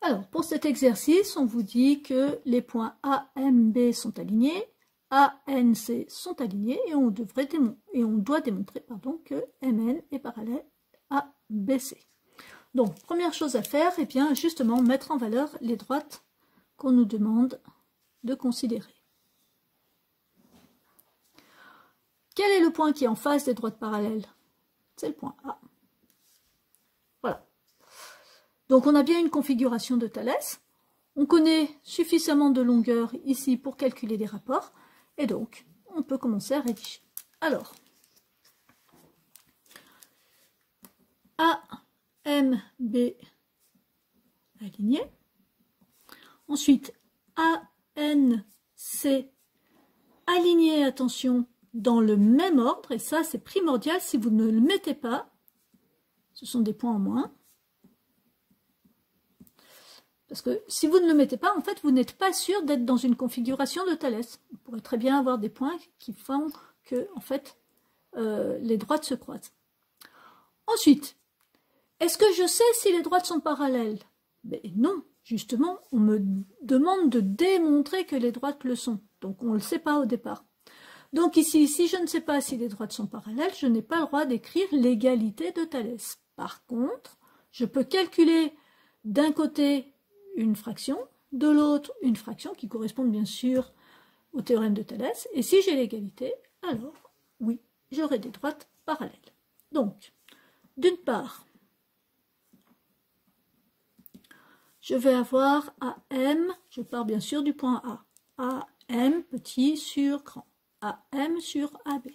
Alors, pour cet exercice, on vous dit que les points A, M, B sont alignés, A, N, C sont alignés, et on doit démontrer que MN est parallèle à BC. Donc, première chose à faire, eh bien, justement, mettre en valeur les droites qu'on nous demande de considérer. Quel est le point qui est en face des droites parallèles? C'est le point A. Voilà. Donc, on a bien une configuration de Thalès. On connaît suffisamment de longueur ici pour calculer les rapports. Et donc, on peut commencer à rédiger. Alors, A, M, B aligné. Ensuite, A, N, C aligné, attention, dans le même ordre. Et ça, c'est primordial. Si vous ne le mettez pas, ce sont des points en moins. Parce que si vous ne le mettez pas, en fait, vous n'êtes pas sûr d'être dans une configuration de Thalès. Vous pourrez très bien avoir des points qui font que, en fait, les droites se croisent. Ensuite, est-ce que je sais si les droites sont parallèles? Ben non, justement, on me demande de démontrer que les droites le sont. Donc, on ne le sait pas au départ. Donc ici, si je ne sais pas si les droites sont parallèles, je n'ai pas le droit d'écrire l'égalité de Thalès. Par contre, je peux calculer d'un côté une fraction, de l'autre une fraction qui correspond bien sûr au théorème de Thalès. Et si j'ai l'égalité, alors oui, j'aurai des droites parallèles. Donc, d'une part, je vais avoir AM, je pars bien sûr du point A. AM petit sur grand. AM sur AB.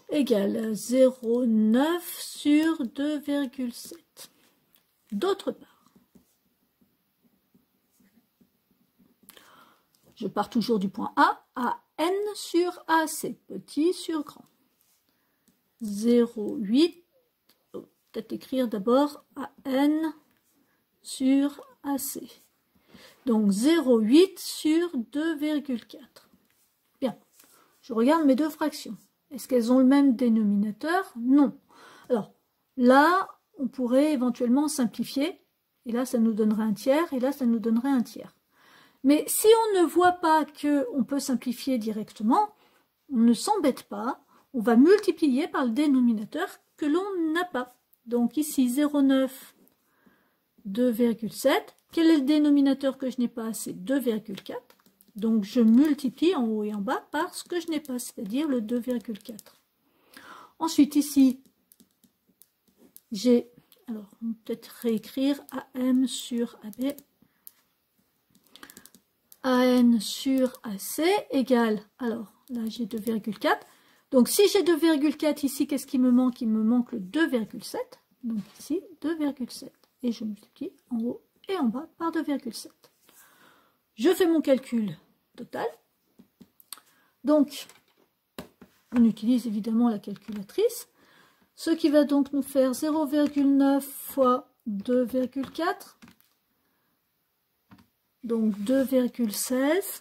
Égale 0,9 sur 2,7. D'autre part, je pars toujours du point A, AN sur AC, petit sur grand. 0,8, peut-être écrire d'abord AN sur AC. Donc 0,8 sur 2,4. Bien, je regarde mes deux fractions. Est-ce qu'elles ont le même dénominateur? Non. Alors, là, on pourrait éventuellement simplifier, et là ça nous donnerait un tiers, et là ça nous donnerait un tiers. Mais si on ne voit pas qu'on peut simplifier directement, on ne s'embête pas, on va multiplier par le dénominateur que l'on n'a pas. Donc ici 0,9, 2,7. Quel est le dénominateur que je n'ai pas? C'est 2,4. Donc je multiplie en haut et en bas par ce que je n'ai pas, c'est-à-dire le 2,4. Ensuite ici, j'ai, alors on peut peut-être réécrire AM sur AB, AN sur AC égale, alors là j'ai 2,4. Donc si j'ai 2,4 ici, qu'est-ce qui me manque? Il me manque le 2,7. Donc ici 2,7. Et je multiplie en haut et en bas par 2,7. Je fais mon calcul total. Donc, on utilise évidemment la calculatrice. Ce qui va donc nous faire 0,9 fois 2,4. Donc 2,16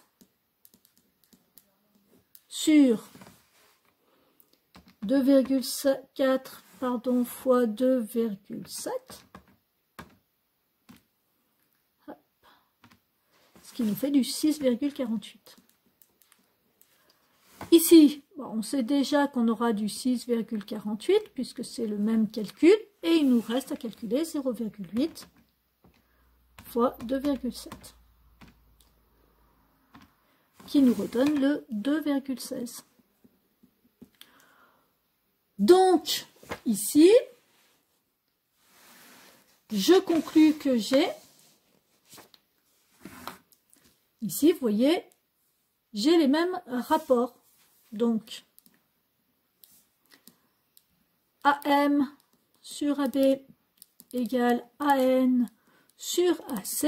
sur 2,4 fois 2,7. Ce qui nous fait du 6,48. Ici, on sait déjà qu'on aura du 6,48 puisque c'est le même calcul et il nous reste à calculer 0,8 fois 2,7 qui nous redonne le 2,16. Donc, ici, je conclus que j'ai, ici, vous voyez, j'ai les mêmes rapports. Donc, AM sur AB égale AN sur AC.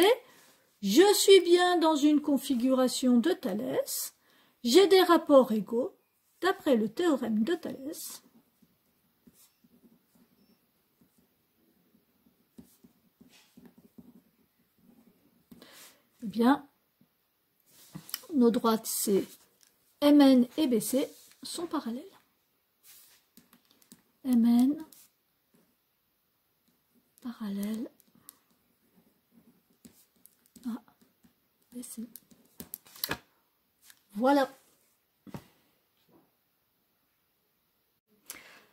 Je suis bien dans une configuration de Thalès. J'ai des rapports égaux d'après le théorème de Thalès. Eh bien, nos droites C, MN et BC sont parallèles. MN parallèle A, B, C. Voilà.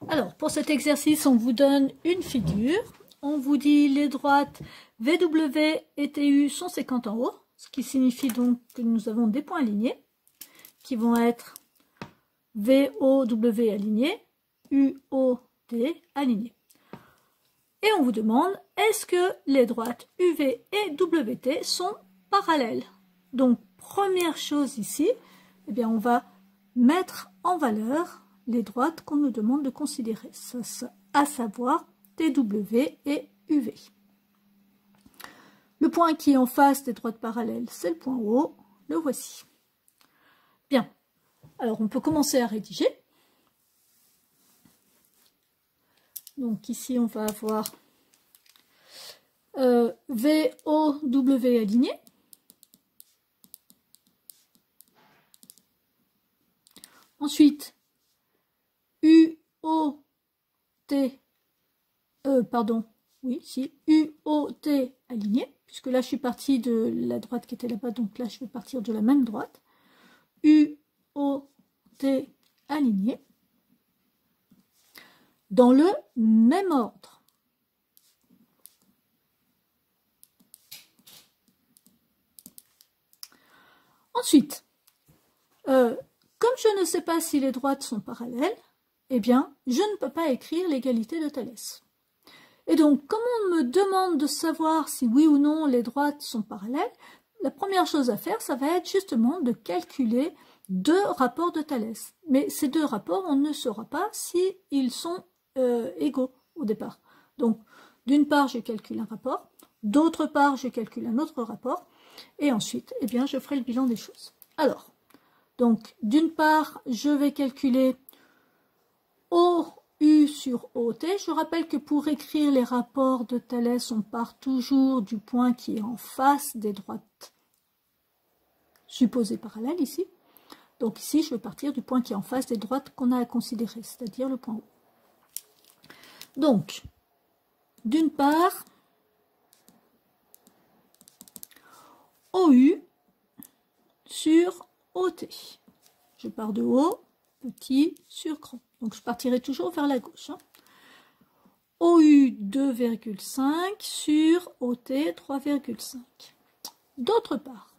Alors, pour cet exercice, on vous donne une figure. On vous dit les droites VW et TU sont séquentes en haut, ce qui signifie donc que nous avons des points alignés qui vont être VOW aligné, UOT aligné. Et on vous demande, est-ce que les droites UV et WT sont parallèles? Donc, première chose ici, eh bien, on va mettre en valeur les droites qu'on nous demande de considérer, à savoir TW et UV. Le point qui est en face des droites parallèles, c'est le point O, le voici. Bien, alors on peut commencer à rédiger. Donc ici, on va avoir VOW aligné. Ensuite, UOT, UOT aligné, puisque là je suis partie de la droite qui était là-bas, donc là je vais partir de la même droite. UOT aligné, dans le même ordre. Ensuite, comme je ne sais pas si les droites sont parallèles, eh bien, je ne peux pas écrire l'égalité de Thalès. Et donc, comme on me demande de savoir si oui ou non les droites sont parallèles, la première chose à faire, ça va être justement de calculer deux rapports de Thalès. Mais ces deux rapports, on ne saura pas s'ils sont égaux au départ. Donc, d'une part, je calcule un rapport, d'autre part, je calcule un autre rapport, et ensuite, eh bien, je ferai le bilan des choses. Alors, donc, d'une part, je vais calculer OU sur OT. Je rappelle que pour écrire les rapports de Thalès, on part toujours du point qui est en face des droites supposées parallèles ici. Donc ici, je vais partir du point qui est en face des droites qu'on a à considérer, c'est-à-dire le point O. Donc, d'une part, OU sur OT. Je pars de haut, petit sur grand. Donc je partirai toujours vers la gauche. OU 2,5 sur OT 3,5. D'autre part,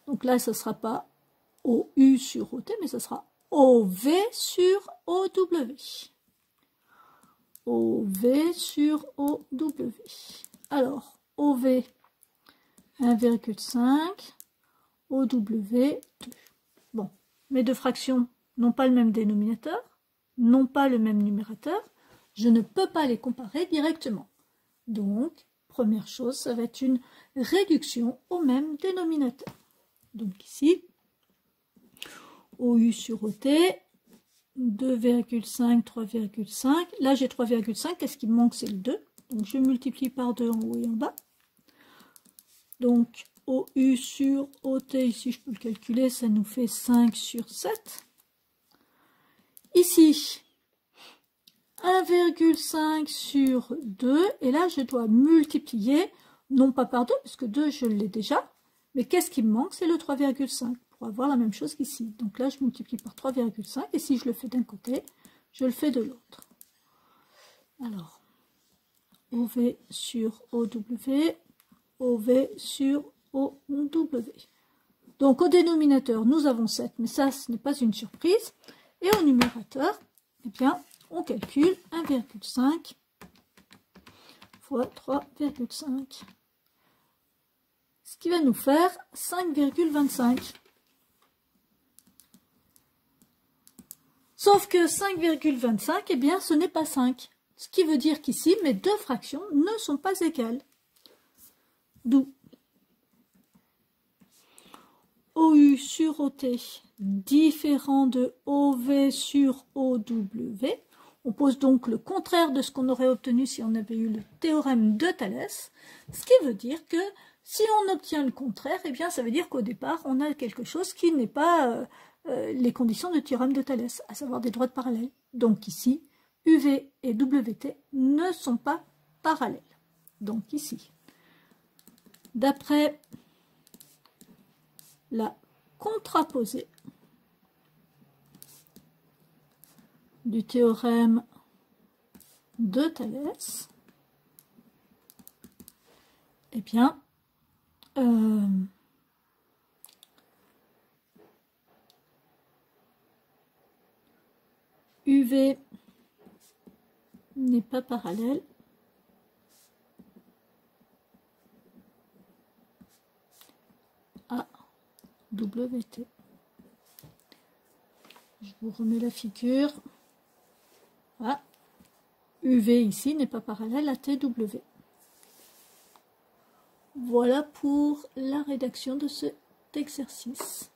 donc là, ce ne sera pas OU sur OT, mais ce sera OV sur OW. OV sur OW. Alors, OV 1,5, OW 2. Bon, mes deux fractions n'ont pas le même dénominateur, n'ont pas le même numérateur. Je ne peux pas les comparer directement. Donc, première chose, ça va être une réduction au même dénominateur. Donc ici, OU sur OT, 2,5, 3,5. Là, j'ai 3,5. Qu'est-ce qui me manque? C'est le 2. Donc, je multiplie par 2 en haut et en bas. Donc, OU sur OT, ici, je peux le calculer, ça nous fait 5 sur 7. Ici, 1,5 sur 2. Et là, je dois multiplier, non pas par 2, parce que 2, je l'ai déjà. Mais qu'est-ce qui me manque? C'est le 3,5. Pour avoir la même chose qu'ici. Donc là, je multiplie par 3,5. Et si je le fais d'un côté, je le fais de l'autre. Alors, OV sur OW, OV sur OW. Donc au dénominateur, nous avons 7, mais ça, ce n'est pas une surprise. Et au numérateur, eh bien, on calcule 1,5 fois 3,5. Ce qui va nous faire 5,25. Sauf que 5,25, eh bien, ce n'est pas 5. Ce qui veut dire qu'ici, mes deux fractions ne sont pas égales. D'où OU sur OT différent de OV sur OW. On pose donc le contraire de ce qu'on aurait obtenu si on avait eu le théorème de Thalès. Ce qui veut dire que si on obtient le contraire, eh bien, ça veut dire qu'au départ, on a quelque chose qui n'est pas les conditions du théorème de Thalès, à savoir des droites parallèles. Donc ici, UV et WT ne sont pas parallèles. Donc ici, d'après la contraposée du théorème de Thalès, eh bien, UV n'est pas parallèle à WT. Je vous remets la figure. Voilà. UV ici n'est pas parallèle à TW. Voilà pour la rédaction de cet exercice.